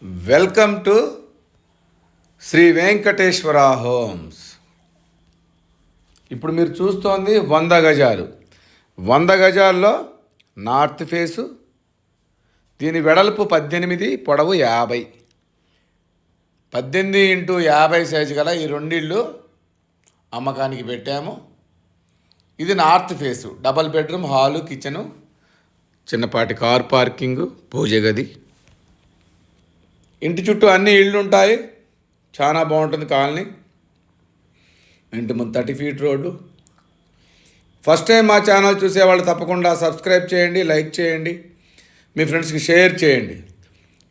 Welcome to Shri Venkateswara homes. ఇప్పుడు మీరు చూస్తోంది 100 గజాలు. 100 గజాల్లో నార్త్ ఫేసు, దీని వెడల్పు 18, పొడవు 50. 18x50 సైజు గల ఈ రెండిళ్ళు అమ్మకానికి పెట్టాము. ఇది north face, double bedroom, hall, kitchen, చిన్నపాటి కార్ పార్కింగు, పూజ గది. ఇంటి చుట్టూ అన్ని ఇళ్ళు ఉంటాయి. చాలా బాగుంటుంది కాలనీ. ఇంటి ముందు 30 ఫీట్ రోడ్డు. ఫస్ట్ టైం మా ఛానల్ చూసేవాళ్ళు తప్పకుండా సబ్స్క్రైబ్ చేయండి, లైక్ చేయండి, మీ ఫ్రెండ్స్కి షేర్ చేయండి.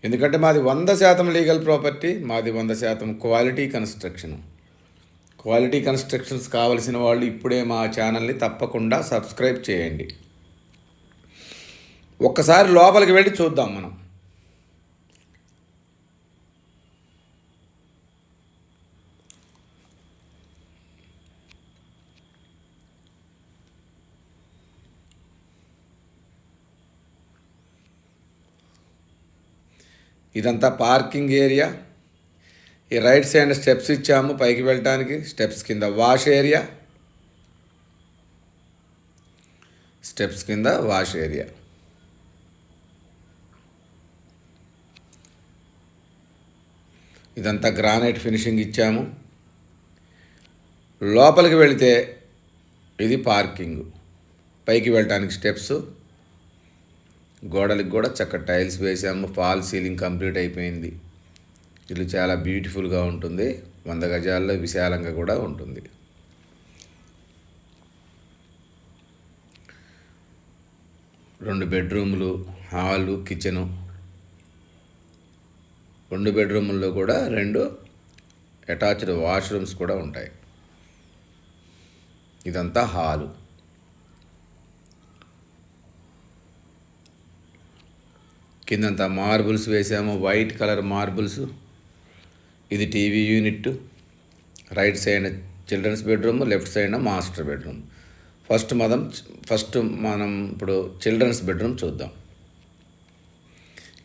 ఎందుకంటే మాది 100% లీగల్ ప్రాపర్టీ, మాది 100% క్వాలిటీ కన్స్ట్రక్షన్. క్వాలిటీ కన్స్ట్రక్షన్స్ కావలసిన వాళ్ళు ఇప్పుడే మా ఛానల్ని తప్పకుండా సబ్స్క్రైబ్ చేయండి. ఒక్కసారి లోపలికి వెళ్ళి చూద్దాం మనం. ఇదంతా పార్కింగ్ ఏరియా. ఈ రైట్ సైడ్ స్టెప్స్ ఇచ్చాము పైకి వెళ్ళటానికి. స్టెప్స్ కింద వాష్ ఏరియా, స్టెప్స్ కింద వాష్ ఏరియా. ఇదంతా గ్రానైట్ ఫినిషింగ్ ఇచ్చాము. లోపలికి వెళితే ఇది పార్కింగ్, పైకి వెళ్ళటానికి స్టెప్స్, గోడలకు కూడా చక్కటి టైల్స్ వేసాము. ఫాల్ సీలింగ్ కంప్లీట్ అయిపోయింది. ఇల్లు చాలా బ్యూటిఫుల్గా ఉంటుంది. 100 గజాల్లో విశాలంగా కూడా ఉంటుంది. రెండు బెడ్రూములు, హాలు, కిచెను. 2 బెడ్రూముల్లో కూడా 2 అటాచ్డ్ వాష్రూమ్స్ కూడా ఉంటాయి. ఇదంతా హాలు. కిందంతా మార్బుల్స్ వేసాము, వైట్ కలర్ మార్బుల్స్. ఇది TV unit. Right side children's bedroom, left side master bedroom. First మనం ఇప్పుడు చిల్డ్రన్స్ బెడ్రూమ్ చూద్దాం.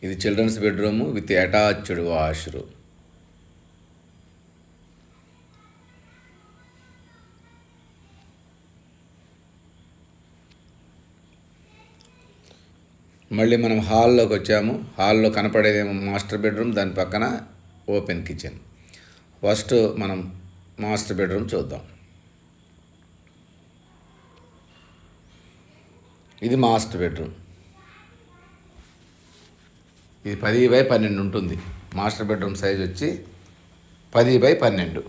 ఇది children's bedroom with attached washroom. మళ్ళీ మనం హాల్లోకి వచ్చాము. హాల్లో కనపడేదేమో మాస్టర్ బెడ్రూమ్, దాని పక్కన ఓపెన్ కిచెన్. ఫస్ట్ మనం మాస్టర్ బెడ్రూమ్ చూద్దాం. ఇది మాస్టర్ బెడ్రూమ్. ఇది 10x12 ఉంటుంది. మాస్టర్ బెడ్రూమ్ సైజ్ వచ్చి 10x12.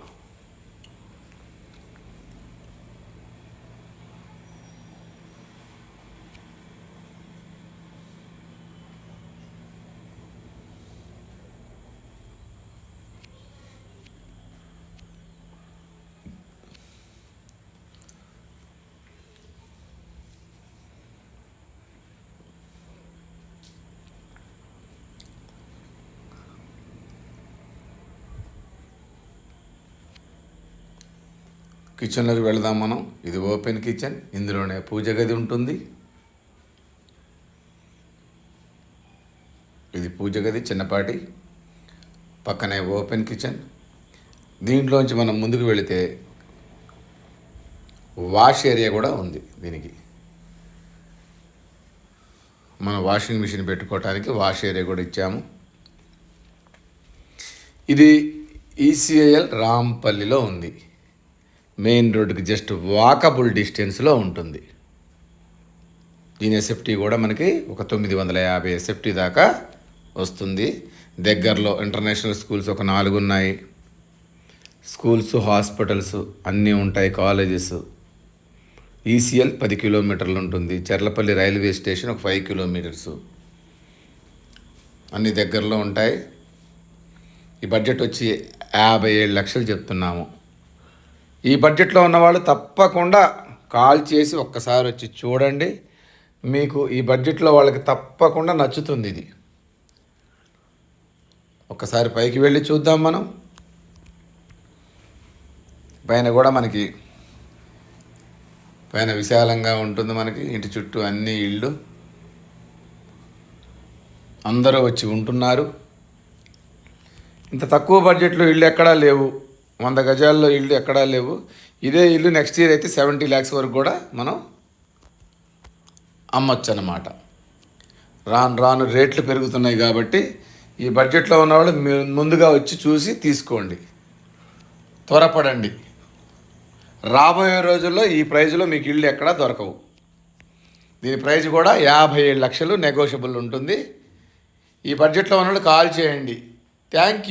కిచెన్లోకి వెళదాం మనం. ఇది ఓపెన్ కిచెన్. ఇందులోనే పూజ గది ఉంటుంది. ఇది పూజ గది చిన్నపాటి, పక్కనే ఓపెన్ కిచెన్. దీంట్లోంచి మనం ముందుకు వెళితే వాష్ ఏరియా కూడా ఉంది. దీనికి మన వాషింగ్ మిషన్ పెట్టుకోవటానికి వాష్ ఏరియా కూడా ఇచ్చాము. ఇది ఈసీఐఎల్ రాంపల్లిలో ఉంది. మెయిన్ రోడ్డుకి జస్ట్ వాకబుల్ డిస్టెన్స్లో ఉంటుంది. దీని ఎస్ఎఫ్టీ కూడా మనకి ఒక 950 ఎస్ఎఫ్టీ దాకా వస్తుంది. దగ్గరలో ఇంటర్నేషనల్ స్కూల్స్ ఒక 4 ఉన్నాయి. స్కూల్స్, హాస్పిటల్స్ అన్నీ ఉంటాయి. కాలేజెస్. ఈసీఎల్ 10 కిలోమీటర్లు ఉంటుంది. చెర్లపల్లి రైల్వే స్టేషన్ ఒక 5 కిలోమీటర్స్. అన్ని దగ్గరలో ఉంటాయి. ఈ బడ్జెట్ వచ్చి 57 లక్షలు చెప్తున్నాము. ఈ బడ్జెట్లో ఉన్నవాళ్ళు తప్పకుండా కాల్ చేసి ఒక్కసారి వచ్చి చూడండి. మీకు ఈ బడ్జెట్లో వాళ్ళకి తప్పకుండా నచ్చుతుంది. ఇది ఒక్కసారి పైకి వెళ్ళి చూద్దాం మనం. పైన కూడా మనకి పైన విశాలంగా ఉంటుంది. మనకి ఇంటి చుట్టూ అన్ని ఇళ్ళు, అందరూ వచ్చి ఉంటున్నారు. ఇంత తక్కువ బడ్జెట్లో ఇల్లు ఎక్కడా లేవు, 100 గజాల్లో ఇల్లు ఎక్కడా లేవు. ఇదే ఇల్లు నెక్స్ట్ ఇయర్ అయితే 70 lakhs వరకు కూడా మనం అమ్మొచ్చు అన్నమాట. రాను రాను రేట్లు పెరుగుతున్నాయి కాబట్టి ఈ బడ్జెట్లో ఉన్నవాళ్ళు ముందుగా వచ్చి చూసి తీసుకోండి, త్వరపడండి. రాబోయే రోజుల్లో ఈ ప్రైజ్లో మీకు ఇల్లు ఎక్కడా దొరకవు. దీని ప్రైజ్ కూడా 57 లక్షలు నెగోషియబుల్ ఉంటుంది. ఈ బడ్జెట్లో ఉన్నవాళ్ళు కాల్ చేయండి. Thank you.